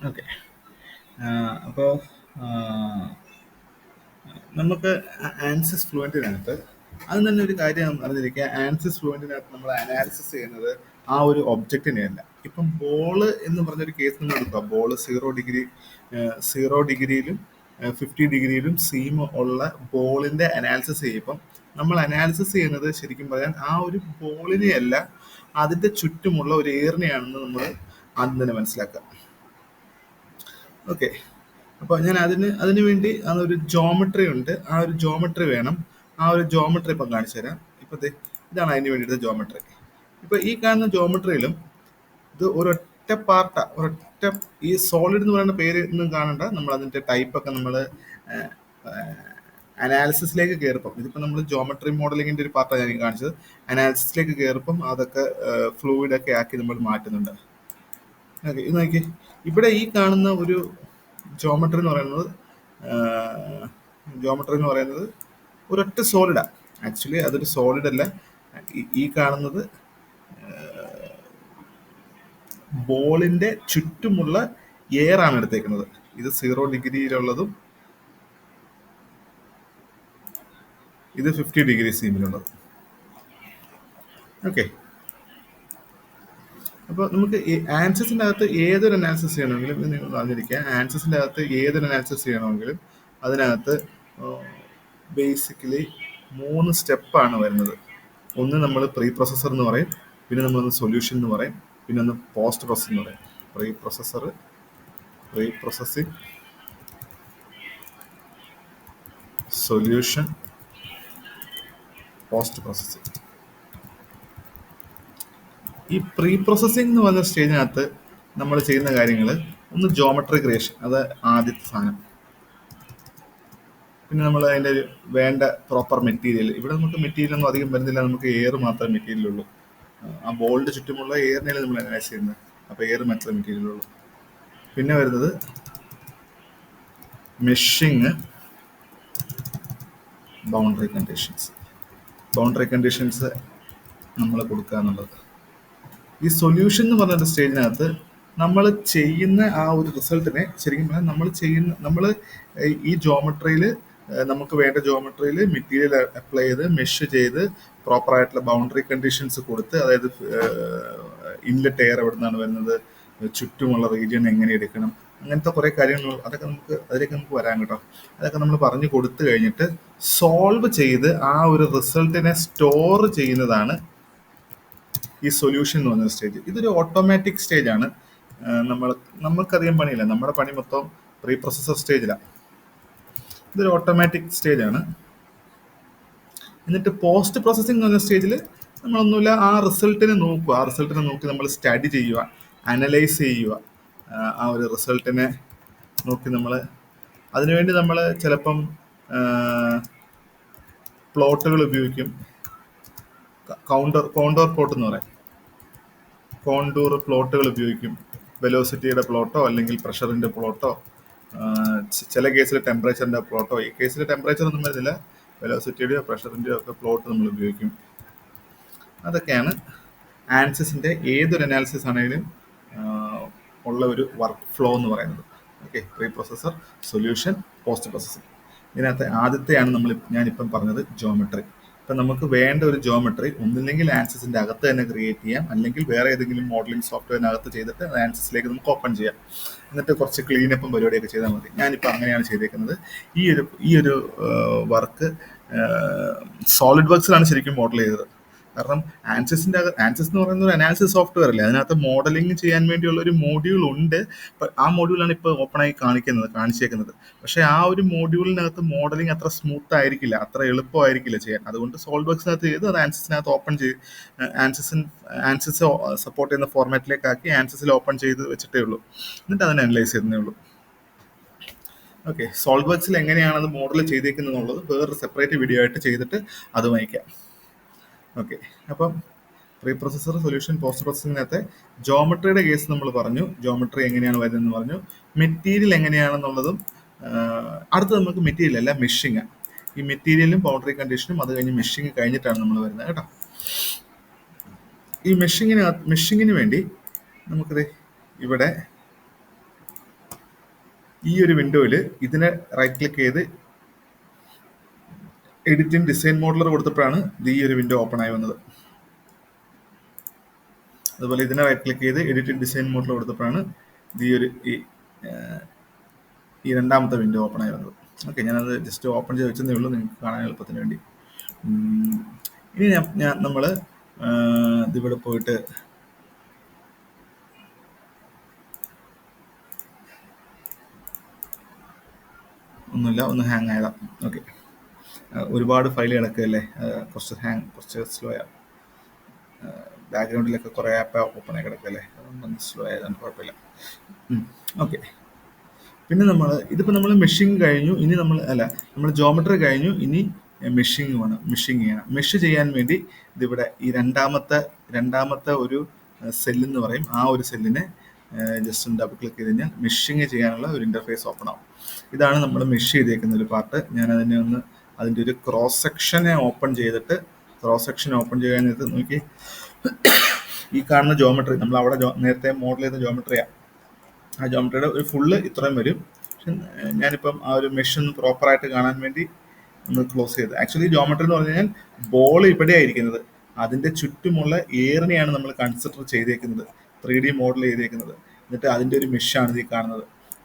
Okay. അപ്പോൾ നമുക്ക് Ansys ഫ്ലുവൻറ്റിനകത്ത് അത് തന്നെ ഒരു കാര്യം അറിഞ്ഞിരിക്കുക. ആൻസിസ് ഫ്ലുവൻറ്റിനകത്ത് നമ്മൾ അനാലിസിസ് ചെയ്യുന്നത് ആ ഒരു ഒബ്ജക്റ്റിനെയല്ല. ഇപ്പം ബോള് എന്ന് പറഞ്ഞൊരു കേസ് നമ്മൾ എടുക്കുക. ബോള് 0 ഡിഗ്രിയിലും 50 ഡിഗ്രിയിലും സീം ഉള്ള ബോളിന്റെ അനാലിസിസ് ചെയ്യുമ്പം നമ്മൾ അനാലിസിസ് ചെയ്യുന്നത് ശരിക്കും പറയാൻ ആ ഒരു ബോളിനെയല്ല, അതിന്റെ ചുറ്റുമുള്ള ഒരു എയറിനെയാണെന്ന് നമ്മൾ ആദ്യം തന്നെ മനസ്സിലാക്കുക. ഓക്കെ. അപ്പോൾ ഞാൻ അതിന് വേണ്ടി അതൊരു ജോമെട്രി ഉണ്ട്. ആ ഒരു ജോമെട്രി വേണം. ആ ഒരു ജോമെട്രി ഇപ്പം കാണിച്ചു തരാം. ഇപ്പം ഇതാണ് അതിന് വേണ്ടിയിട്ട് ജോമെട്രി. ഇപ്പൊ ഈ കാണുന്ന ജോമെട്രിയിലും ഇത് ഒരൊറ്റ പാർട്ടാ, ഒരൊറ്റ ഈ സോളിഡ് എന്ന് പറയുന്ന പേര് ഒന്നും കാണണ്ട. നമ്മൾ അതിന്റെ ടൈപ്പ് ഒക്കെ നമ്മൾ അനാലിസിസിലേക്ക് കയറിപ്പം, ഇതിപ്പോ നമ്മൾ ജോമെട്രി മോഡലിങ്ങിന്റെ ഒരു പാർട്ടാണ് ഞാൻ കാണിച്ചത്. അനാലിസിസിലേക്ക് കയറിപ്പം അതൊക്കെ ഫ്ലൂയിഡ് ഒക്കെ ആക്കി നമ്മൾ മാറ്റുന്നുണ്ട്. ഓക്കെ, ഇത് നോക്കി. ഇവിടെ ഈ കാണുന്ന ഒരു ജോമെട്രി എന്ന് പറയുന്നത് ഒരൊറ്റ സോളിഡാ. ആക്ച്വലി അതൊരു സോളിഡ് അല്ല. ഈ കാണുന്നത് ബോളിന്റെ ചുറ്റുമുള്ള എയർ ആണ് എടുത്തേക്കുന്നത്. ഇത് 0 ഡിഗ്രിയിലുള്ളതും ഇത് 50 ഡിഗ്രി സീമിലുള്ളതും. ഓക്കെ. അപ്പോൾ നമുക്ക് ആൻസസിന്റെ അകത്ത് ഏതൊരു അനാലിസിസ് ചെയ്യണമെങ്കിലും ഇത് നിങ്ങൾ അറിഞ്ഞിരിക്കുക. ആൻസസിന്റെ അകത്ത് ഏതൊരു അനാലിസിസ് ചെയ്യണമെങ്കിലും അതിനകത്ത് ബേസിക്കലി 3 സ്റ്റെപ്പാണ് വരുന്നത്. ഒന്ന് നമ്മൾ പ്രീ പ്രോസസ്സർ എന്ന് പറയും, പിന്നെ നമ്മളൊന്ന് സൊല്യൂഷൻ എന്ന് പറയും, പിന്നെ ഒന്ന് പോസ്റ്റ് പ്രോസസ് എന്ന് പറയും. Pre processing, solution, post processing. ഈ പ്രീ പ്രോസസ്സിംഗ് എന്ന് പറഞ്ഞ സ്റ്റേജിനകത്ത് നമ്മൾ ചെയ്യുന്ന കാര്യങ്ങൾ ഒന്ന് ജോമെട്രി ക്രിയേഷൻ, അത് ആദ്യത്തെ സാധനം. പിന്നെ നമ്മൾ അതിൻ്റെ വേണ്ട പ്രോപ്പർ മെറ്റീരിയൽ. ഇവിടെ നമുക്ക് മെറ്റീരിയൽ ഒന്നും അധികം വരുന്നില്ല, നമുക്ക് എയർ മാത്രമേ മെറ്റീരിയൽ ഉള്ളൂ. ആ ബോളിന്റെ ചുറ്റുമുള്ള എയറിനെയാണ് നമ്മൾ അനലൈസ് ചെയ്യുന്നത്. അപ്പോൾ എയർ മാത്രമേ മെറ്റീരിയൽ ഉള്ളൂ. പിന്നെ വരുന്നത് meshing, boundary conditions. Boundary conditions നമ്മൾ കൊടുക്കുക എന്നുള്ളത്. ഈ സൊല്യൂഷൻ എന്ന് പറഞ്ഞ സ്റ്റേജിനകത്ത് നമ്മൾ ചെയ്യുന്ന ആ ഒരു റിസൾട്ടിനെ ശരിക്കും പറഞ്ഞാൽ നമ്മൾ ഈ ജോമെട്രിയിൽ നമുക്ക് വേണ്ട ജോമെട്രിയിൽ മെറ്റീരിയൽ അപ്ലൈ ചെയ്ത് മെഷ് ചെയ്ത് പ്രോപ്പറായിട്ടുള്ള ബൗണ്ടറി കണ്ടീഷൻസ് കൊടുത്ത്, അതായത് ഇൻലെറ്റ് എയർ എവിടെ നിന്നാണ് വരുന്നത്, ചുറ്റുമുള്ള റീജിയൻ എങ്ങനെ എടുക്കണം, അങ്ങനത്തെ കുറേ കാര്യങ്ങൾ അതിലേക്ക് നമുക്ക് വരാൻ കേട്ടോ. അതൊക്കെ നമ്മൾ പറഞ്ഞു കൊടുത്തു കഴിഞ്ഞിട്ട് സോൾവ് ചെയ്ത് ആ ഒരു റിസൾട്ടിനെ സ്റ്റോർ ചെയ്യുന്നതാണ് ഈ സൊല്യൂഷൻ എന്ന് പറഞ്ഞ സ്റ്റേജ്. ഇതൊരു ഓട്ടോമാറ്റിക് സ്റ്റേജ് ആണ്. നമുക്കധികം പണിയില്ല. നമ്മുടെ പണി മൊത്തം പ്രീ പ്രോസസർ സ്റ്റേജിലാണ്. ഇതൊരു ഓട്ടോമാറ്റിക് സ്റ്റേജ് ആണ്. എന്നിട്ട് പോസ്റ്റ് പ്രോസസ്സിംഗ് എന്ന് പറഞ്ഞ സ്റ്റേജിൽ നമ്മളൊന്നുമില്ല, ആ റിസൾട്ടിനെ നോക്കുക. ആ റിസൾട്ടിനെ നോക്കി നമ്മൾ സ്റ്റഡി ചെയ്യുക, അനലൈസ് ചെയ്യുക. ആ ഒരു റിസൾട്ടിനെ നോക്കി നമ്മൾ അതിനുവേണ്ടി നമ്മൾ ചിലപ്പം പ്ലോട്ടുകൾ ഉപയോഗിക്കും. കോണ്ടൂർ പ്ലോട്ട് എന്ന് പറയും. കോണ്ടൂർ പ്ലോട്ടുകൾ ഉപയോഗിക്കും. വെലോസിറ്റിയുടെ പ്ലോട്ടോ അല്ലെങ്കിൽ പ്രഷറിന്റെ പ്ലോട്ടോ, ചില കേസിൽ ടെമ്പറേച്ചറിന്റെ പ്ലോട്ടോ. ഈ കേസിൽ ടെമ്പറേച്ചർ ഒന്നും വരുന്നില്ല, വെലോസിറ്റിയുടെയോ പ്രഷറിന്റെയോ ഒക്കെ പ്ലോട്ട് നമ്മൾ ഉപയോഗിക്കും. അതൊക്കെയാണ് ആൻസിസിന്റെ ഏതൊരു അനാലിസിസ് ആണെങ്കിലും ഉള്ള ഒരു വർക്ക് ഫ്ലോ എന്ന് പറയുന്നത്. Okay, pre processor, solution, post processing. ഇതിനകത്ത് ആദ്യത്തെയാണ് ഞാനിപ്പം പറഞ്ഞത് ജോമെട്രി. ഇപ്പം നമുക്ക് വേണ്ട ഒരു ജോമെട്രി ഒന്നില്ലെങ്കിൽ ആൻസിസിന്റെ അകത്ത് തന്നെ ക്രിയേറ്റ് ചെയ്യാം, അല്ലെങ്കിൽ വേറെ ഏതെങ്കിലും മോഡലിംഗ് സോഫ്റ്റ്വെയറിനകത്ത് ചെയ്തിട്ട് ആൻസിസിലേക്ക് നമുക്ക് ഓപ്പൺ ചെയ്യാം. എന്നിട്ട് കുറച്ച് ക്ലീനപ്പും പരിപാടിയൊക്കെ ചെയ്താൽ മതി. ഞാനിപ്പോൾ അങ്ങനെയാണ് ചെയ്തേക്കുന്നത്. ഈ ഒരു വർക്ക് സോളിഡ് വർക്സിലാണ് ശരിക്കും മോഡൽ ചെയ്തത്. കാരണം ആൻസിസ് എന്ന് പറയുന്ന ഒരു അനാലിസിസ് സോഫ്റ്റ്വെയർ അല്ലേ, അതിനകത്ത് മോഡലിംഗ് ചെയ്യാൻ വേണ്ടിയുള്ള ഒരു മോഡ്യൂൾ ഉണ്ട്. ആ മോഡ്യൂളാണ് ഇപ്പോൾ ഓപ്പണായി കാണിച്ചേക്കുന്നത്. പക്ഷേ ആ ഒരു മോഡ്യൂളിനകത്ത് മോഡലിംഗ് അത്ര സ്മൂത്ത് ആയിരിക്കില്ല, അത്ര എളുപ്പമായിരിക്കില്ല ചെയ്യാൻ. അതുകൊണ്ട് സോൾഡ് വർക്സിനകത്ത് ചെയ്ത് അത് ആൻസിസിനകത്ത് ഓപ്പൺ ചെയ്ത് ആൻസിസ് സപ്പോർട്ട് ചെയ്യുന്ന ഫോർമാറ്റിലേക്ക് ആക്കി ആൻസിസിൽ ഓപ്പൺ ചെയ്ത് വെച്ചിട്ടേ ഉള്ളൂ. എന്നിട്ട് അതിനെ അനലൈസ് ചെയ്യുന്നേ ഉള്ളൂ. ഓക്കെ, സോൾഡ് വർക്സിൽ എങ്ങനെയാണ് അത് മോഡൽ ചെയ്തേക്കുന്നത് എന്നുള്ളത് വേറൊരു സെപ്പറേറ്റ് വീഡിയോ ആയിട്ട് ചെയ്തിട്ട് അത് വായിക്കാം. ഓക്കെ, അപ്പം പ്രീ പ്രോസസർ, സൊല്യൂഷൻ, പോസ്റ്റ് പ്രോസസ്സിങ്ങിനകത്തെ ജോമെട്രിയുടെ കേസ് നമ്മൾ പറഞ്ഞു. ജോമെട്രി എങ്ങനെയാണ് വരുന്നതെന്ന് പറഞ്ഞു. മെറ്റീരിയൽ എങ്ങനെയാണെന്നുള്ളതും അടുത്ത് നമുക്ക് മെറ്റീരിയൽ അല്ല, മെഷിങ്. ഈ മെറ്റീരിയലും ബൗണ്ടറി കണ്ടീഷനും അത് കഴിഞ്ഞ് മെഷിങ് കഴിഞ്ഞിട്ടാണ് നമ്മൾ വരുന്നത് കേട്ടോ. ഈ മെഷിങ്ങിന് വേണ്ടി നമുക്കിത് ഇവിടെ ഈ ഒരു വിൻഡോയിൽ ഇതിനെ റൈറ്റ് ക്ലിക്ക് ചെയ്ത് എഡിറ്റ് ഇൻ ഡിസൈൻ മോഡലർ കൊടുത്തപ്പോഴാണ് ഇത് ഈ ഒരു വിൻഡോ ഓപ്പൺ ആയി വന്നത്. അതുപോലെ ഇതിനെ റൈറ്റ് ക്ലിക്ക് ചെയ്ത് എഡിറ്റ് ഇൻ ഡിസൈൻ മോഡലർ കൊടുത്തപ്പോഴാണ് ഇത് ഈ രണ്ടാമത്തെ വിൻഡോ ഓപ്പൺ ആയി വന്നത്. ഓക്കെ, ഞാനത് ജസ്റ്റ് ഓപ്പൺ ചെയ്ത് വെച്ചതേ ഉള്ളൂ നിങ്ങൾക്ക് കാണാൻ എളുപ്പത്തിന് വേണ്ടി. ഇനി നമ്മൾ ഇതിവിടെ പോയിട്ട് ഒന്നുമില്ല, ഒന്ന് ഹാങ് ആയതാ. ഓക്കെ, ഒരുപാട് ഫയൽ കിടക്കുകയല്ലേ, കുറച്ച് സ്ലോ ആണ്. ബാക്ക്ഗ്രൗണ്ടിലൊക്കെ കുറേ ആപ്പ് ഓപ്പൺ ആയി കിടക്കുകയല്ലേ, അതുകൊണ്ടൊന്ന് സ്ലോ ആയതാണ്, കുഴപ്പമില്ല. ഓക്കെ, പിന്നെ ഇതിപ്പോൾ നമ്മൾ മെഷിങ് കഴിഞ്ഞു. ഇനി നമ്മൾ ജോമെട്രി കഴിഞ്ഞു. ഇനി മെഷിങ് ചെയ്യണം. മെഷ് ചെയ്യാൻ വേണ്ടി ഇതിവിടെ ഈ രണ്ടാമത്തെ ഒരു സെല്ലെന്ന് പറയും. ആ ഒരു സെല്ലിനെ ജസ്റ്റ് ഒന്ന് ഡബിൾ ക്ലിക്ക് ചെയ്ത് കഴിഞ്ഞാൽ മെഷിങ് ചെയ്യാനുള്ള ഒരു ഇന്റർഫേസ് ഓപ്പൺ ആവും. ഇതാണ് നമ്മൾ മെഷ് ചെയ്തേക്കുന്ന ഒരു പാർട്ട്. ഞാൻ അതിൻ്റെ ഒരു ക്രോസ് സെക്ഷനെ ഓപ്പൺ ചെയ്തിട്ട് ചെയ്യാൻ നേരത്ത് നോക്കി, ഈ കാണുന്ന ജോമെട്രി നമ്മൾ അവിടെ നേരത്തെ മോഡൽ ചെയ്ത ജോമെട്രിയാണ്. ആ ജോമെട്രിയുടെ ഒരു ഫുള്ള് ഇത്രയും വരും. പക്ഷെ ഞാനിപ്പം ആ ഒരു മെഷ് ഒന്ന് പ്രോപ്പറായിട്ട് കാണാൻ വേണ്ടി ഒന്ന് ക്ലോസ് ചെയ്ത്. ആക്ച്വലി ജോമെട്രി എന്ന് പറഞ്ഞു കഴിഞ്ഞാൽ ബോൾ ഇവിടെയാണ് ഇരിക്കുന്നത്, അതിൻ്റെ ചുറ്റുമുള്ള എയറിനെയാണ് നമ്മൾ കൺസിഡർ ചെയ്തേക്കുന്നത്, 3D മോഡൽ ചെയ്തേക്കുന്നത്. എന്നിട്ട് അതിൻ്റെ ഒരു മെഷാണ് ഇത് കാണുന്നത്.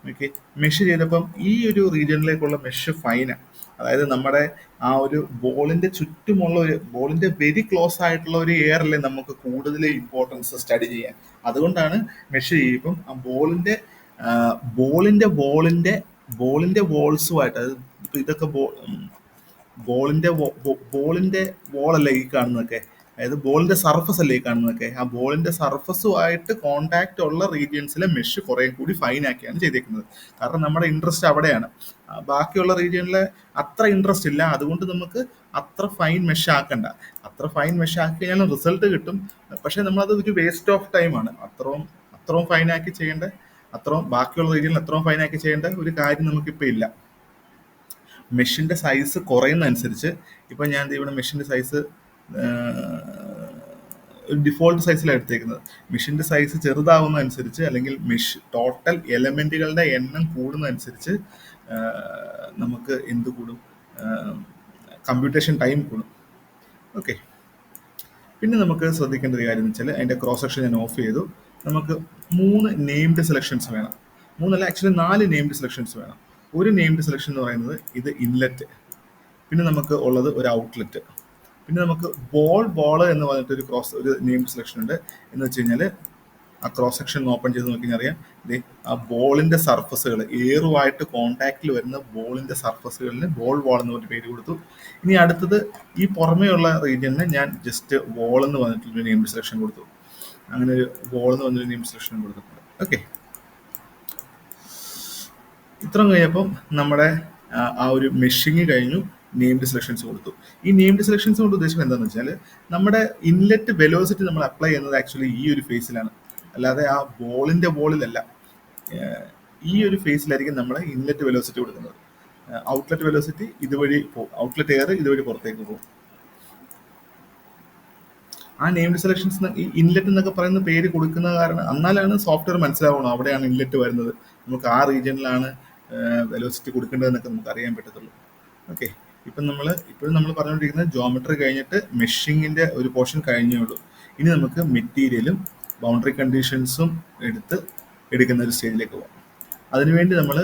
ഓക്കെ, മെഷ് ചെയ്തപ്പം ഈ ഒരു റീജിയനിലേക്കുള്ള മെഷ് ഫൈനാണ്. അതായത് നമ്മുടെ ആ ഒരു ബോളിന്റെ ചുറ്റുമുള്ള ബോളിന്റെ വെരി ക്ലോസ് ആയിട്ടുള്ള ഒരു എയറല്ലേ നമുക്ക് കൂടുതൽ ഇമ്പോർട്ടൻസ് സ്റ്റഡി ചെയ്യാൻ. അതുകൊണ്ടാണ് മെഷ് ചെയ്യുമ്പം ആ ബോളിന്റെ വോൾസുമായിട്ട്, അത് ഇപ്പൊ ഇതൊക്കെ ബോളിന്റെ വോളല്ലേ ഈ കാണുന്നതൊക്കെ, അതായത് ബോളിന്റെ സർഫസ് അല്ലേ ഈ കാണുന്നതൊക്കെ, ആ ബോളിന്റെ സർഫസുമായിട്ട് കോണ്ടാക്ട് ഉള്ള റീജിയൻസിലെ മെഷ് കുറെ കൂടി ഫൈൻ ആക്കിയാണ് ചെയ്തേക്കുന്നത്. കാരണം നമ്മുടെ ഇൻട്രസ്റ്റ് അവിടെയാണ്. ബാക്കിയുള്ള റീജിയനിലെ അത്ര ഇൻട്രസ്റ്റ് ഇല്ല, അതുകൊണ്ട് നമുക്ക് അത്ര ഫൈൻ മെഷ് ആക്കണ്ട. അത്ര ഫൈൻ മെഷ് ആക്കി കഴിഞ്ഞാൽ റിസൾട്ട് കിട്ടും, പക്ഷെ നമ്മളത് ഒരു വേസ്റ്റ് ഓഫ് ടൈമാണ്. അത്രയും ഫൈൻ ആക്കി ചെയ്യേണ്ട, ബാക്കിയുള്ള റീജിയനിൽ അത്രയും ഫൈൻ ആക്കി ചെയ്യേണ്ട ഒരു കാര്യം നമുക്കിപ്പോൾ ഇല്ല. മെഷിൻ്റെ സൈസ് കുറയുന്നതനുസരിച്ച്, ഇപ്പം ഞാൻ ഇവിടെ മെഷിൻ്റെ സൈസ് ഒരു ഡിഫോൾട്ട് സൈസിലാണ് എടുത്തേക്കുന്നത്. മെഷിൻ്റെ സൈസ് ചെറുതാവുന്നതനുസരിച്ച്, അല്ലെങ്കിൽ ടോട്ടൽ എലമെൻറ്റുകളുടെ എണ്ണം കൂടുന്നതനുസരിച്ച് നമുക്ക് എന്ത് കൂടും, കമ്പ്യൂട്ടേഷൻ ടൈം കൂടും. ഓക്കെ, പിന്നെ നമുക്ക് ശ്രദ്ധിക്കേണ്ട ഒരു കാര്യം എന്ന് വെച്ചാൽ, അതിൻ്റെ ക്രോസ് സെക്ഷൻ ഞാൻ ഓഫ് ചെയ്തു. നമുക്ക് 3 നെയിംഡ് സെലക്ഷൻസ് വേണം. 3 ആക്ച്വലി 4 നെയിംഡ് സെലക്ഷൻസ് വേണം. ഒരു നെയിംഡ് സെലക്ഷൻ എന്ന് പറയുന്നത് ഇത് ഇൻലെറ്റ്, പിന്നെ നമുക്ക് ഉള്ളത് ഒരു ഔട്ട്ലെറ്റ്, പിന്നെ നമുക്ക് ബോൾ എന്ന് പറഞ്ഞിട്ട് ഒരു നെയിംഡ് സെലക്ഷൻ ഉണ്ട്. എന്ന് വെച്ച് കഴിഞ്ഞാൽ ആ ക്രോസ് സെക്ഷൻ ഓപ്പൺ ചെയ്ത് നോക്കിയാൽ അറിയാം, ആ ബോളിന്റെ സർഫസുകൾ, എയറുമായിട്ട് കോണ്ടാക്റ്റിൽ വരുന്ന ബോളിന്റെ സർഫസുകളിന് ബോൾ എന്ന് ഒരു പേര് കൊടുത്തു. ഇനി അടുത്തത് ഈ പുറമേയുള്ള റീജിയനിന് ഞാൻ ജസ്റ്റ് ബോൾ എന്ന് പറഞ്ഞിട്ടൊരു നെയിംഡ് സെലക്ഷൻ കൊടുത്തു. അങ്ങനെ ഒരു ബോൾ എന്ന് പറഞ്ഞൊരു നെയിംഡ് സെലക്ഷൻ കൊടുത്തിട്ടുണ്ട്. ഓക്കെ, ഇത്രയും കഴിഞ്ഞപ്പം നമ്മുടെ ആ ഒരു മെഷിങ് കഴിഞ്ഞു, നെയിംഡ് സെലക്ഷൻസ് കൊടുത്തു. ഈ നെയിംഡ് സെലക്ഷൻസ് കൊണ്ട് ഉദ്ദേശിക്കുന്നത് എന്താണെന്ന് വെച്ചാൽ, നമ്മുടെ ഇൻലെറ്റ് വെലോസിറ്റി നമ്മൾ അപ്ലൈ ചെയ്യുന്നത് ആക്ച്വലി ഈ ഒരു ഫേസിലാണ്, അല്ലാതെ ആ ബോളിലല്ല. ഈ ഒരു ഫേസിലായിരിക്കും നമ്മൾ ഇൻലെറ്റ് വെലോസിറ്റി കൊടുക്കുന്നത്. ഔട്ട്ലെറ്റ് വെലോസിറ്റി ഇതുവഴി പോകും, ഔട്ട്ലെറ്റ് എയർ ഇതുവഴി പുറത്തേക്ക് പോകും. ആ നെയിംഡ് സെലക്ഷൻസ് ഈ ഇൻലെറ്റ് എന്നൊക്കെ പറയുന്ന പേര് കൊടുക്കുന്ന കാരണം, എന്നാലാണ് സോഫ്റ്റ്വെയർ മനസ്സിലാവണം അവിടെയാണ് ഇൻലെറ്റ് വരുന്നത്, നമുക്ക് ആ റീജിയനിലാണ് വെലോസിറ്റി കൊടുക്കേണ്ടതെന്നൊക്കെ നമുക്ക് അറിയാൻ പറ്റത്തുള്ളൂ. ഓക്കെ, ഇപ്പോഴും നമ്മൾ പറഞ്ഞുകൊണ്ടിരിക്കുന്നത് ജോമെട്രി കഴിഞ്ഞിട്ട് മെഷിങ്ങിന്റെ ഒരു പോർഷൻ കഴിഞ്ഞേ ഉള്ളൂ. ഇനി നമുക്ക് മെറ്റീരിയലും ബൗണ്ടറി കണ്ടീഷൻസും എടുക്കുന്ന ഒരു സ്റ്റേജിലേക്ക് പോകാം. അതിനുവേണ്ടി നമ്മൾ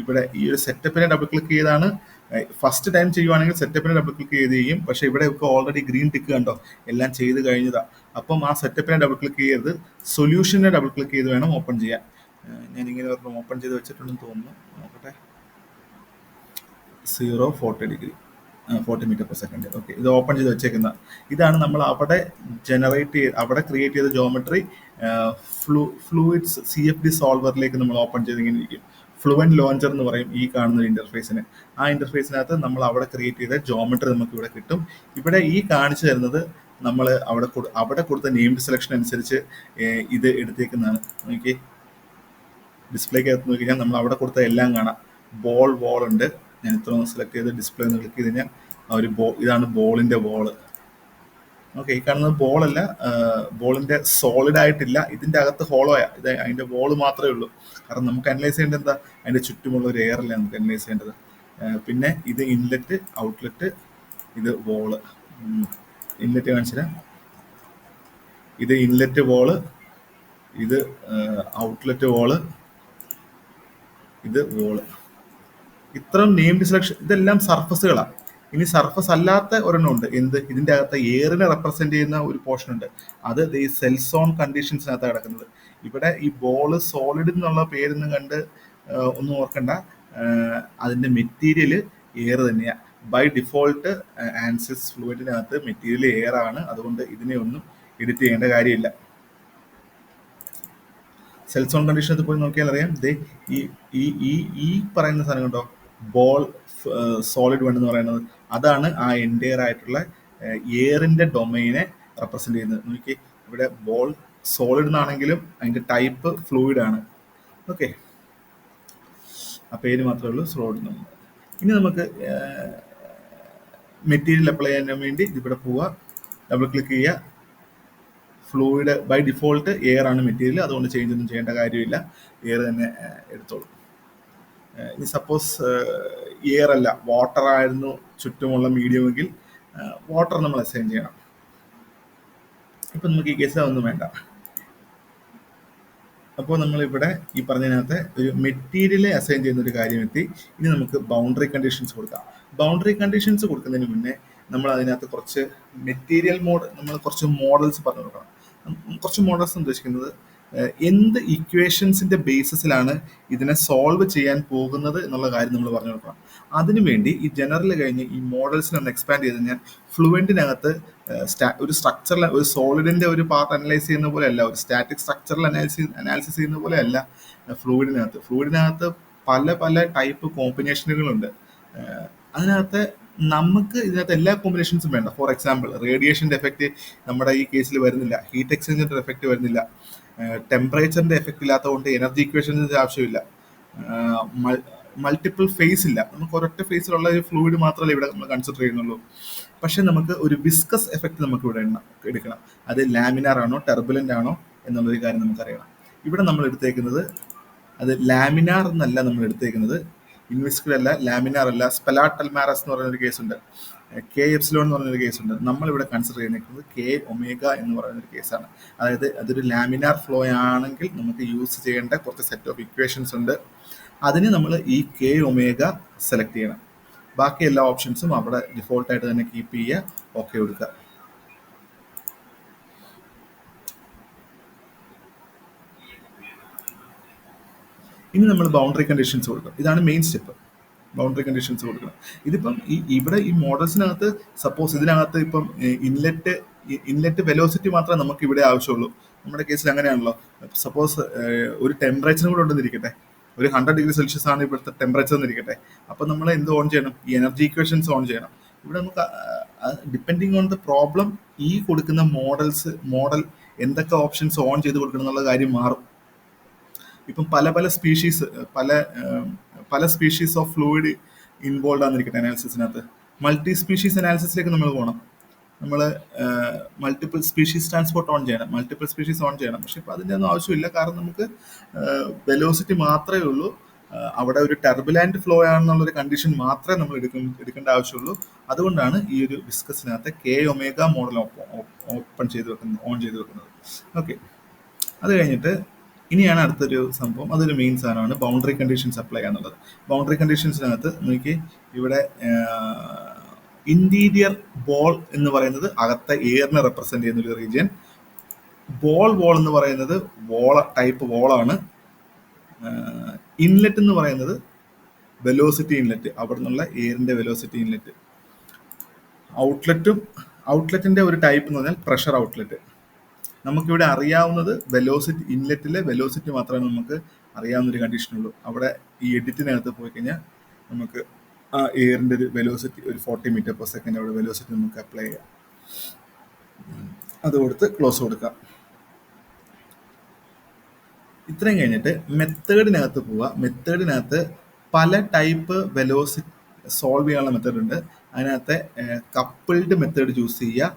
ഇവിടെ ഈ ഒരു സെറ്റപ്പിനെ ഡബിൾ ക്ലിക്ക് ചെയ്താണ്. ഫസ്റ്റ് ടൈം ചെയ്യുവാണെങ്കിൽ സെറ്റപ്പിനെ ഡബിൾ ക്ലിക്ക് ചെയ്യും, പക്ഷെ ഇവിടെ ഒക്കെ ഓൾറെഡി ഗ്രീൻ ടിക്ക് കണ്ടോ, എല്ലാം ചെയ്ത് കഴിഞ്ഞതാ. അപ്പം ആ സെറ്റപ്പിനെ ഡബിൾ ക്ലിക്ക് ചെയ്ത് സൊല്യൂഷനെ ഡബിൾ ക്ലിക്ക് ചെയ്ത് വേണം ഓപ്പൺ ചെയ്യാൻ. ഞാനിങ്ങനെ ഒരെണ്ണം ഓപ്പൺ ചെയ്ത് വെച്ചിട്ടുണ്ടെന്ന് തോന്നുന്നു, നോക്കട്ടെ. 40 മീറ്റർ പെർ സെക്കൻഡ്. ഓക്കെ, ഇത് ഓപ്പൺ ചെയ്ത് വെച്ചേക്കുന്ന ഇതാണ് നമ്മൾ അവിടെ ക്രിയേറ്റ് ചെയ്ത ജോമെട്രി. ഫ്ലൂയിഡ്സ് CFD സോൾവറിലേക്ക് നമ്മൾ ഓപ്പൺ ചെയ്ത് ഇങ്ങനെ ഇരിക്കും. ഫ്ലുവൻറ്റ് ലോഞ്ചർ എന്ന് പറയും ഈ കാണുന്ന ഇന്റർഫേസിന്. ആ ഇന്റർഫേസിനകത്ത് നമ്മൾ അവിടെ ക്രിയേറ്റ് ചെയ്ത ജോമെട്രി നമുക്ക് ഇവിടെ കിട്ടും. ഇവിടെ ഈ കാണിച്ചു തരുന്നത് നമ്മൾ അവിടെ കൊടുത്ത നെയിംഡ് സെലക്ഷൻ അനുസരിച്ച് ഇത് എടുത്തേക്കുന്നതാണ്. നോക്കി ഡിസ്പ്ലേക്ക് നോക്കി കഴിഞ്ഞാൽ നമ്മൾ അവിടെ കൊടുത്ത എല്ലാം കാണാം. ബോൾ ഉണ്ട്, ഞാൻ ഇത്ര സെലക്ട് ചെയ്ത് ഡിസ്പ്ലേ ഒന്ന് ക്ലിക്ക് ചെയ്ത് കഴിഞ്ഞാൽ ഇതാണ് ബോളിന്റെ ബോള്. ഓക്കെ, ഈ കാണുന്നത് ബോളല്ല, ബോളിന്റെ സോളിഡ് ആയിട്ടില്ല, ഇതിന്റെ അകത്ത് ഹോളോയാ, ഇത് അതിന്റെ ബോൾ മാത്രമേ ഉള്ളൂ. കാരണം നമുക്ക് അനലൈസ് ചെയ്യേണ്ടത് എന്താ, അതിന്റെ ചുറ്റുമുള്ള ഒരു എയറല്ല നമുക്ക് അനലൈസ് ചെയ്യേണ്ടത്. പിന്നെ ഇത് ഇൻലെറ്റ്, ഔട്ട്ലെറ്റ്, ഇത് വോള്. ഇൻലെറ്റ് കാണിച്ചാൽ ഇത് ഇൻലെറ്റ് വോള്, ഇത് ഔട്ട്ലെറ്റ് വോള്, ഇത് വോള്. ഇത്രയും നെയിംഡ് സെലക്ഷൻ, ഇതെല്ലാം സർഫസുകളാണ്. ഇനി സർഫസ് അല്ലാത്ത ഒരെണ്ണം ഉണ്ട്, എന്ത്, ഇതിന്റെ അകത്ത് എയറിനെ റെപ്രസെന്റ് ചെയ്യുന്ന ഒരു പോർഷൻ ഉണ്ട്. അത് ഈ സെൽസ് ഓൺ കണ്ടീഷൻസിനകത്ത് കിടക്കുന്നത്. ഇവിടെ ഈ ബോള് സോളിഡ് എന്നുള്ള പേരൊന്നും കണ്ട് ഒന്നും ഓർക്കണ്ട. അതിന്റെ മെറ്റീരിയൽ എയർ തന്നെയാണ്. ബൈ ഡിഫോൾട്ട് ആൻസിസ് ഫ്ലൂയിഡിനകത്ത് മെറ്റീരിയൽ എയർ ആണ്. അതുകൊണ്ട് ഇതിനെ ഒന്നും എഡിറ്റ് ചെയ്യേണ്ട കാര്യമില്ല. സെൽസ് ഓൺ കണ്ടീഷനകത്ത് പോയി നോക്കിയാൽ അറിയാം, ദേ ഈ ഈ ഈ ഈ പറയുന്ന സാധനം കണ്ടോ, ബോൾ സോളിഡ് വൺ എന്ന് പറയുന്നത്, അതാണ് ആ എൻറ്റയർ ആയിട്ടുള്ള എയറിന്റെ ഡൊമൈനെ റെപ്രസെന്റ് ചെയ്യുന്നത്. നോക്കി, ഇവിടെ ബോൾ സോളിഡ് എന്നാണെങ്കിലും അതിന്റെ ടൈപ്പ് ഫ്ലൂയിഡ് ആണ്. ഓക്കെ, ആ പേര് മാത്രമേ ഉള്ളൂ സോളിഡ്. ഇനി നമുക്ക് മെറ്റീരിയൽ അപ്ലൈ ചെയ്യാൻ വേണ്ടി ഇവിടെ പോവുക, ഡബിൾ ക്ലിക്ക് ചെയ്യുക. ഫ്ലൂയിഡ് ബൈ ഡിഫോൾട്ട് എയർ ആണ് മെറ്റീരിയൽ, അതുകൊണ്ട് ചേഞ്ച് ഒന്നും ചെയ്യേണ്ട കാര്യമില്ല, എയർ തന്നെ എടുത്തോളൂ. ഇനി സപ്പോസ് എയർ അല്ല, വാട്ടർ ആയിരുന്നു ചുറ്റുമുള്ള മീഡിയമെങ്കിൽ വാട്ടർ നമ്മൾ അസൈൻ ചെയ്യണം. ഇപ്പം നമുക്ക് ഈ കേസിൽ അതൊന്നും വേണ്ട. അപ്പോൾ നമ്മളിവിടെ ഈ പറഞ്ഞതിനകത്ത് ഒരു മെറ്റീരിയലെ അസൈൻ ചെയ്യുന്ന ഒരു കാര്യം എത്തി. ഇനി നമുക്ക് ബൗണ്ടറി കണ്ടീഷൻസ് കൊടുക്കാം. ബൗണ്ടറി കണ്ടീഷൻസ് കൊടുക്കുന്നതിന് മുന്നേ നമ്മൾ അതിനകത്ത് കുറച്ച് മെറ്റീരിയൽ നമ്മൾ കുറച്ച് മോഡൽസ് പറഞ്ഞു കൊടുക്കണം. കുറച്ച് മോഡൽസ് ഉദ്ദേശിക്കുന്നത് എന്ത് ഇക്വേഷൻസിന്റെ ബേസിസിലാണ് ഇതിനെ സോൾവ് ചെയ്യാൻ പോകുന്നത് എന്നുള്ള കാര്യം നമ്മൾ പറഞ്ഞു കൊടുക്കണം. അതിനുവേണ്ടി ഈ ജനറൽ കഴിഞ്ഞ് ഈ മോഡൽസിനെ ഒന്ന് എക്സ്പാൻഡ് ചെയ്ത് കഴിഞ്ഞാൽ ഫ്ലുവൻറ്റിനകത്ത് ഒരു സ്ട്രക്ചറൽ, ഒരു സോളിഡിന്റെ ഒരു പാർട്ട് അനലൈസ് ചെയ്യുന്ന പോലെ അല്ല, ഒരു സ്റ്റാറ്റിക് സ്ട്രക്ചറൽ അനാലിസിസ് ചെയ്യുന്ന പോലെ അല്ല ഫ്ലൂയിഡിനകത്ത് പല പല ടൈപ്പ് കോമ്പിനേഷനുകളുണ്ട്. അതിനകത്ത് നമുക്ക് ഇതിനകത്ത് എല്ലാ കോമ്പിനേഷൻസും വേണ്ട. ഫോർ എക്സാമ്പിൾ, റേഡിയേഷന്റെ എഫക്റ്റ് നമ്മുടെ ഈ കേസിൽ വരുന്നില്ല, ഹീറ്റ് എക്സ്ചേഞ്ചറിന്റെ എഫക്റ്റ് വരുന്നില്ല, ടെമ്പറേച്ചറിന്റെ എഫക്റ്റ് ഇല്ലാത്തതുകൊണ്ട് എനർജി ഇക്വേഷൻസിന്റെ ആവശ്യമില്ല, മൾട്ടിപ്പിൾ ഫേസ് ഇല്ല, നമുക്ക് ഒരൊറ്റ ഫേസിലുള്ള ഒരു ഫ്ലൂയിഡ് മാത്രമല്ല ഇവിടെ നമ്മൾ കൺസിഡർ ചെയ്യുന്നുള്ളൂ. പക്ഷെ നമുക്ക് ഒരു വിസ്കസ് എഫക്റ്റ് നമുക്ക് ഇവിടെ എടുക്കണം. അത് ലാമിനാർ ആണോ ടെർബുലന്റ് ആണോ എന്നുള്ളൊരു കാര്യം നമുക്കറിയണം. ഇവിടെ നമ്മൾ എടുത്തേക്കുന്നത് അത് ലാമിനാർ എന്നല്ല നമ്മൾ എടുത്തേക്കുന്നത്, ഇൻവിസ്കിഡ് അല്ല, ലാമിനാർ അല്ല, സ്പെലാട്ടൽമാരസ് എന്ന് പറയുന്നൊരു കേസുണ്ട്, കെ എപ്സിലോൺ എന്ന് പറഞ്ഞൊരു കേസുണ്ട്. നമ്മളിവിടെ കൺസിഡർ ചെയ്യുന്നത് കെ ഒമേഗ എന്ന് പറയുന്നൊരു കേസാണ്. അതായത് അതൊരു ലാമിനാർ ഫ്ലോ ആണെങ്കിൽ നമുക്ക് യൂസ് ചെയ്യേണ്ട കുറച്ച് സെറ്റ് ഓഫ് ഇക്വേഷൻസ് ഉണ്ട്. അതിന് നമ്മൾ ഈ കെ ഒമേഗ സെലക്ട് ചെയ്യണം. ബാക്കി എല്ലാ ഓപ്ഷൻസും അവിടെ ഡിഫോൾട്ടായിട്ട് തന്നെ കീപ്പ് ചെയ്യുക, ഓക്കെ കൊടുക്കുക. ഇനി നമ്മൾ ബൗണ്ടറി കണ്ടീഷൻസ് കൊടുക്കും. ഇതാണ് മെയിൻ സ്റ്റെപ്പ്, ബൗണ്ടറി കണ്ടീഷൻസ് കൊടുക്കണം. ഇതിപ്പം ഇവിടെ ഈ മോഡൽസിനകത്ത് സപ്പോസ് ഇതിനകത്ത് ഇപ്പം ഇൻലെറ്റ് വെലോസിറ്റി മാത്രമേ നമുക്ക് ഇവിടെ ആവശ്യമുള്ളൂ. നമ്മുടെ കേസിൽ അങ്ങനെയാണല്ലോ. സപ്പോസ് ഒരു ടെമ്പറേച്ചറും കൂടെ ഉണ്ടെന്നിരിക്കട്ടെ, ഒരു 100°C ആണ് ഇവിടുത്തെ ടെമ്പറേച്ചർ എന്നിരിക്കട്ടെ. അപ്പം നമ്മൾ എന്ത് ഓൺ ചെയ്യണം, ഈ എനർജി ഇക്വേഷൻസ് ഓൺ ചെയ്യണം. ഇവിടെ നമുക്ക് ഡിപ്പെൻഡിങ് ഓൺ ദ പ്രോബ്ലം ഈ കൊടുക്കുന്ന മോഡൽ എന്തൊക്കെ ഓപ്ഷൻസ് ഓൺ ചെയ്ത് കൊടുക്കണം എന്നുള്ള കാര്യം മാറും. ഇപ്പം പല സ്പീഷീസ് ഓഫ് ഫ്ലൂയിഡ് ഇൻവോൾവ് ആണെന്നിരിക്കട്ടെ അനാലിസിസിനകത്ത്. മൾട്ടി സ്പീഷീസ് അനാലിസിസിലേക്ക് നമ്മൾ പോകണം. നമ്മൾ മൾട്ടിപ്പിൾ സ്പീഷീസ് ട്രാൻസ്പോർട്ട് ഓൺ ചെയ്യണം, മൾട്ടിപ്പിൾ സ്പീഷീസ് ഓൺ ചെയ്യണം. പക്ഷെ ഇപ്പം അതിൻ്റെ ഒന്നും ആവശ്യമില്ല, കാരണം നമുക്ക് വെലോസിറ്റി മാത്രമേ ഉള്ളൂ. അവിടെ ഒരു ടർബുലന്റ് ഫ്ലോ ആണെന്നുള്ളൊരു കണ്ടീഷൻ മാത്രമേ നമ്മൾ എടുക്കേണ്ട ആവശ്യമുള്ളൂ. അതുകൊണ്ടാണ് ഈ ഒരു വിസ്കസിനകത്ത് കെ ഒമേഗ മോഡൽ ഓൺ ചെയ്ത് വെക്കുന്നത്. ഓക്കെ, അത് കഴിഞ്ഞിട്ട് ഇനിയാണ് അടുത്തൊരു സംഭവം, അതൊരു മെയിൻ സാധനമാണ് ബൗണ്ടറി കണ്ടീഷൻസ് അപ്ലൈ ചെയ്യാന്നുള്ളത്. ബൗണ്ടറി കണ്ടീഷൻസിനകത്ത് നോക്കി, ഇവിടെ ഇന്റീരിയർ ബോൾ എന്ന് പറയുന്നത് അകത്തെ എയറിനെ റെപ്രസെന്റ് ചെയ്യുന്ന ഒരു റീജിയൻ. വോൾ എന്ന് പറയുന്നത് ടൈപ്പ് വോളാണ്. ഇൻലെറ്റ് എന്ന് പറയുന്നത് വെലോസിറ്റി ഇൻലെറ്റ്, അവിടെ നിന്നുള്ള എയറിന്റെ വെലോസിറ്റി ഇൻലെറ്റ്. ഔട്ട്ലെറ്റിന്റെ ഒരു ടൈപ്പ് എന്ന് പറഞ്ഞാൽ പ്രഷർ ഔട്ട്ലെറ്റ്. നമുക്കിവിടെ അറിയാവുന്നത് വെലോസിറ്റി, ഇൻലെറ്റിലെ വെലോസിറ്റി മാത്രമേ നമുക്ക് അറിയാവുന്ന ഒരു കണ്ടീഷനുള്ളൂ. അവിടെ ഈ എഡിറ്റിനകത്ത് പോയി കഴിഞ്ഞാൽ നമുക്ക് ആ എയറിന്റെ ഒരു വെലോസിറ്റി, ഒരു 40 m/s അവിടെ വെലോസിറ്റി നമുക്ക് അപ്ലൈ ചെയ്യാം. അത് കൊടുത്ത് ക്ലോസ് കൊടുക്കാം. ഇത്രയും കഴിഞ്ഞിട്ട് മെത്തേഡിനകത്ത് പോവുക. മെത്തേഡിനകത്ത് പല ടൈപ്പ് വെലോസിറ്റി സോൾവ് ചെയ്യാനുള്ള മെത്തേഡ് ഉണ്ട്. അതിനകത്ത് കപ്പിൾഡ് മെത്തേഡ് ചൂസ് ചെയ്യുക,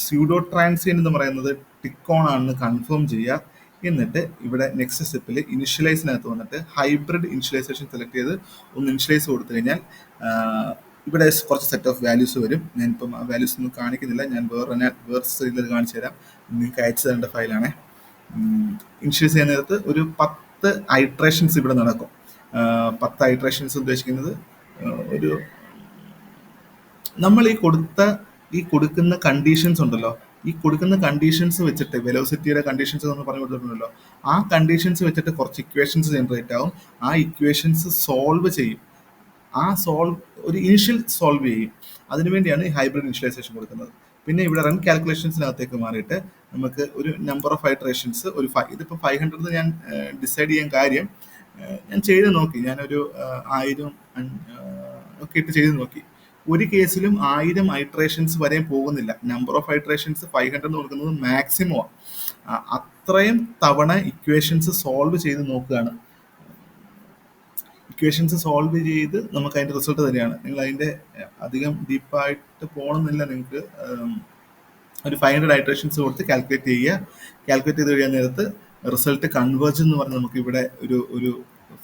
സ്യൂഡോ ട്രാൻസിയന്റ് എന്ന് പറയുന്നത് ടിക്ക് ഓൺ ആണെന്ന് കൺഫേം ചെയ്യുക. എന്നിട്ട് ഇവിടെ നെക്സ്റ്റ് സ്റ്റെപ്പിൽ ഇനിഷ്യലൈസിനകത്ത് വന്നിട്ട് ഹൈബ്രിഡ് ഇനിഷ്യലൈസേഷൻ സെലക്ട് ചെയ്ത് ഒന്ന് ഇനിഷ്യലൈസ് കൊടുത്തു കഴിഞ്ഞാൽ ഇവിടെ കുറച്ച് സെറ്റ് ഓഫ് വാല്യൂസ് വരും. ഞാനിപ്പം ആ വാല്യൂസ് ഒന്നും കാണിക്കുന്നില്ല, ഞാൻ വേറെ സൈഡിൽ കാണിച്ചു തരാം. നിങ്ങൾക്ക് അയച്ചു തരേണ്ട ഫയലാണ്. ഇനിഷ്യലൈസ് ചെയ്യുന്ന നേരത്ത് ഒരു 10 ഐട്രേഷൻസ് ഇവിടെ നടക്കും. 10 ഐട്രേഷൻസ് ഉദ്ദേശിക്കുന്നത് ഒരു നമ്മൾ ഈ കൊടുക്കുന്ന കണ്ടീഷൻസ് ഉണ്ടല്ലോ, ഈ കൊടുക്കുന്ന കണ്ടീഷൻസ് വെച്ചിട്ട് വെലോസിറ്റിയുടെ കണ്ടീഷൻസ് എന്ന് പറഞ്ഞു കൊടുത്തിട്ടുണ്ടല്ലോ, ആ കണ്ടീഷൻസ് വെച്ചിട്ട് കുറച്ച് ഇക്വേഷൻസ് ജനറേറ്റ് ആവും. ആ ഇക്വേഷൻസ് സോൾവ് ചെയ്യും. ഒരു ഇനിഷ്യൽ സോൾവ് ചെയ്യും. അതിനുവേണ്ടിയാണ് ഈ ഹൈബ്രിഡ് ഇനിഷ്യലൈസേഷൻ കൊടുക്കുന്നത്. പിന്നെ ഇവിടെ റൺ കാൽക്കുലേഷൻസിനകത്തേക്ക് മാറിയിട്ട് നമുക്ക് ഒരു നമ്പർ ഓഫ് ഐട്രേഷൻസ് ഇതിപ്പോൾ 500 ഞാൻ ഡിസൈഡ് ചെയ്യാൻ കാര്യം, ഞാൻ ചെയ്ത് നോക്കി. ഞാനൊരു 1000 ഒക്കെ ഇട്ട് ചെയ്ത് നോക്കി. ഒരു കേസിലും 1000 ഐട്രേഷൻസ് വരെ പോകുന്നില്ല. നമ്പർ ഓഫ് ഐട്രേഷൻസ് 500 കൊടുക്കുന്നത് മാക്സിമം. അത്രയും തവണ ഇക്വേഷൻസ് സോൾവ് ചെയ്ത് നോക്കുകയാണ്. ഇക്വേഷൻസ് സോൾവ് ചെയ്ത് നമുക്ക് അതിൻ്റെ റിസൾട്ട് തന്നെയാണ്. നിങ്ങൾ അതിൻ്റെ അധികം ഡീപ്പായിട്ട് പോകണമെന്നില്ല. നിങ്ങൾക്ക് ഒരു 500 ഐട്രേഷൻസ് കൊടുത്ത് കാൽക്കുലേറ്റ് ചെയ്യുക. കാൽക്കുലേറ്റ് ചെയ്ത് കഴിയാൻ നേരത്ത് റിസൾട്ട് കൺവേർജ് എന്ന് പറഞ്ഞ് നമുക്ക് ഇവിടെ ഒരു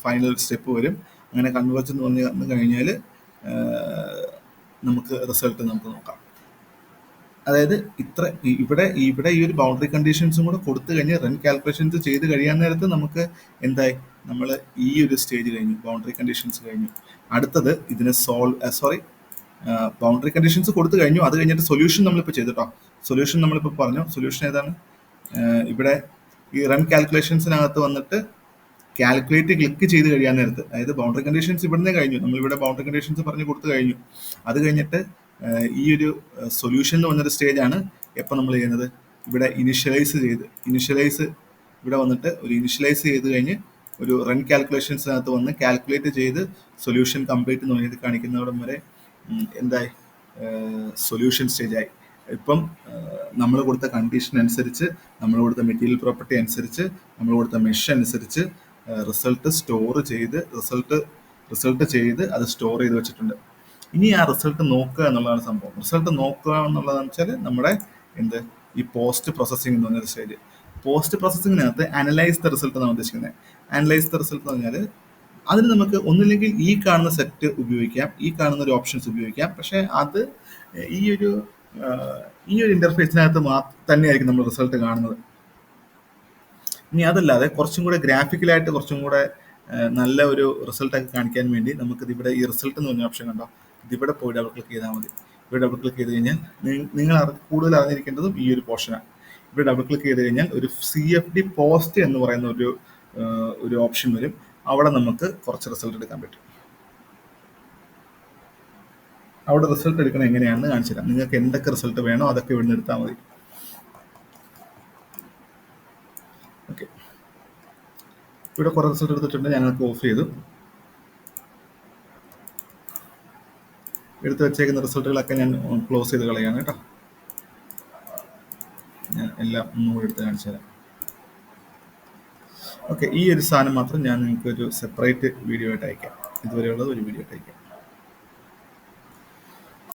ഫൈനൽ സ്റ്റെപ്പ് വരും. അങ്ങനെ കൺവേർജ് എന്ന് വന്നു കഴിഞ്ഞാൽ നമുക്ക് റിസൾട്ട് നമുക്ക് നോക്കാം. അതായത് ഇവിടെ ഈ ഒരു ബൗണ്ടറി കണ്ടീഷൻസും കൂടെ കൊടുത്തു കഴിഞ്ഞ് റൺ കാൽക്കുലേഷൻസ് ചെയ്ത് കഴിയാൻ നേരത്ത് നമുക്ക് എന്തായി, നമ്മൾ ഈ ഒരു സ്റ്റേജ് കഴിഞ്ഞു, ബൗണ്ടറി കണ്ടീഷൻസ് കഴിഞ്ഞു. അടുത്തത് ഇതിനെ ബൗണ്ടറി കണ്ടീഷൻസ് കൊടുത്തു കഴിഞ്ഞു. അത് കഴിഞ്ഞിട്ട് സൊല്യൂഷൻ നമ്മളിപ്പോൾ ചെയ്തിട്ടോ. സൊല്യൂഷൻ നമ്മളിപ്പോൾ പറഞ്ഞു. സൊല്യൂഷൻ ഏതാണ്? ഇവിടെ ഈ റൺ കാൽക്കുലേഷൻസിനകത്ത് വന്നിട്ട് കാൽക്കുലേറ്റ് ക്ലിക്ക് ചെയ്ത് കഴിയാൻ നേരത്ത്, അതായത് ബൗണ്ടറി കണ്ടീഷൻസ് ഇവിടുന്ന് കഴിഞ്ഞു, നമ്മളിവിടെ ബൗണ്ടറി കണ്ടീഷൻസ് പറഞ്ഞ് കൊടുത്തു കഴിഞ്ഞു. അത് കഴിഞ്ഞിട്ട് ഈ ഒരു സൊല്യൂഷൻ എന്ന് പറഞ്ഞൊരു സ്റ്റേജാണ് എപ്പോൾ നമ്മൾ ചെയ്യുന്നത്, ഇവിടെ ഇനിഷ്യലൈസ് ഇവിടെ വന്നിട്ട് ഒരു ഇനിഷ്യലൈസ് ചെയ്ത് കഴിഞ്ഞ് ഒരു റൺ കാൽക്കുലേഷൻസിനകത്ത് വന്ന് കാൽക്കുലേറ്റ് ചെയ്ത് സൊല്യൂഷൻ കംപ്ലീറ്റ് എന്ന് പറഞ്ഞത് കാണിക്കുന്നവിടം വരെ എന്തായി, സൊല്യൂഷൻ സ്റ്റേജായി. ഇപ്പം നമ്മൾ കൊടുത്ത കണ്ടീഷൻ അനുസരിച്ച്, നമ്മൾ കൊടുത്ത മെറ്റീരിയൽ പ്രോപ്പർട്ടി അനുസരിച്ച്, നമ്മൾ കൊടുത്ത മെഷ് അനുസരിച്ച് റിസൾട്ട് ചെയ്ത് അത് സ്റ്റോർ ചെയ്ത് വെച്ചിട്ടുണ്ട്. ഇനി ആ റിസൾട്ട് നോക്കുക എന്നുള്ളതാണ് സംഭവം. റിസൾട്ട് നോക്കുക എന്നുള്ളതെന്ന് വെച്ചാൽ നമ്മുടെ ഈ പോസ്റ്റ് പ്രോസസ്സിംഗ് എന്ന് പറഞ്ഞൊരു സ്റ്റേജ്. പോസ്റ്റ് പ്രോസസ്സിങ്ങിനകത്ത് അനലൈസ് ദ റിസൾട്ട് എന്നാണ് ഉദ്ദേശിക്കുന്നത്. അനലൈസ് ദ റിസൾട്ട് എന്ന് പറഞ്ഞാൽ അതിന് നമുക്ക് ഒന്നില്ലെങ്കിൽ ഈ കാണുന്ന സെറ്റ് ഉപയോഗിക്കാം, ഈ കാണുന്ന ഒരു ഓപ്ഷൻസ് ഉപയോഗിക്കാം. പക്ഷേ അത് ഈ ഒരു ഇന്റർഫേസിനകത്ത് തന്നെയായിരിക്കും നമ്മൾ റിസൾട്ട് കാണുന്നത്. ഇനി അതല്ലാതെ കുറച്ചും കൂടെ ഗ്രാഫിക്കലായിട്ട് കുറച്ചും കൂടെ നല്ല ഒരു റിസൾട്ടൊക്കെ കാണിക്കാൻ വേണ്ടി നമുക്കിത് ഇവിടെ ഈ റിസൾട്ട് എന്ന് പറഞ്ഞ ഓപ്ഷൻ കണ്ടോ, ഇതിവിടെ പോയി ഡബിൾ ക്ലിക്ക് ചെയ്താൽ മതി. ഇവിടെ ഡബിൾ ക്ലിക്ക് ചെയ്ത് കഴിഞ്ഞാൽ നിങ്ങൾ കൂടുതൽ അറിഞ്ഞിരിക്കേണ്ടതും ഈ ഒരു പോർഷനാണ്. ഇവിടെ ഡബിൾ ക്ലിക്ക് ചെയ്ത് കഴിഞ്ഞാൽ ഒരു CFD പോസ്റ്റ് എന്ന് പറയുന്ന ഒരു ഓപ്ഷൻ വരും. അവിടെ നമുക്ക് കുറച്ച് റിസൾട്ട് എടുക്കാൻ പറ്റും. അവിടെ റിസൾട്ട് എടുക്കണം എങ്ങനെയാണെന്ന് കാണിച്ചു തരാം. നിങ്ങൾക്ക് എന്തൊക്കെ റിസൾട്ട് വേണോ അതൊക്കെ ഇവിടുന്ന് എടുത്താൽ മതി. ഓക്കെ, ഇവിടെ കുറേ റിസൾട്ട് എടുത്തിട്ടുണ്ട്. ഞാനതൊക്കെ ഓഫ് ചെയ്തു. എടുത്ത് വെച്ചേക്കുന്ന റിസൾട്ടുകളൊക്കെ ഞാൻ ക്ലോസ് ചെയ്ത് കളയാണ് കേട്ടോ. ഞാൻ എല്ലാം ഒന്നുകൂടി എടുത്ത് കാണിച്ചു തരാം. ഓക്കെ, ഈ ഒരു സാധനം മാത്രം ഞാൻ നിങ്ങൾക്ക് ഒരു സെപ്പറേറ്റ് വീഡിയോ ആയിട്ട് അയക്കാം. ഇതുവരെയുള്ളത് ഒരു വീഡിയോ ആയിട്ട് അയക്കാം.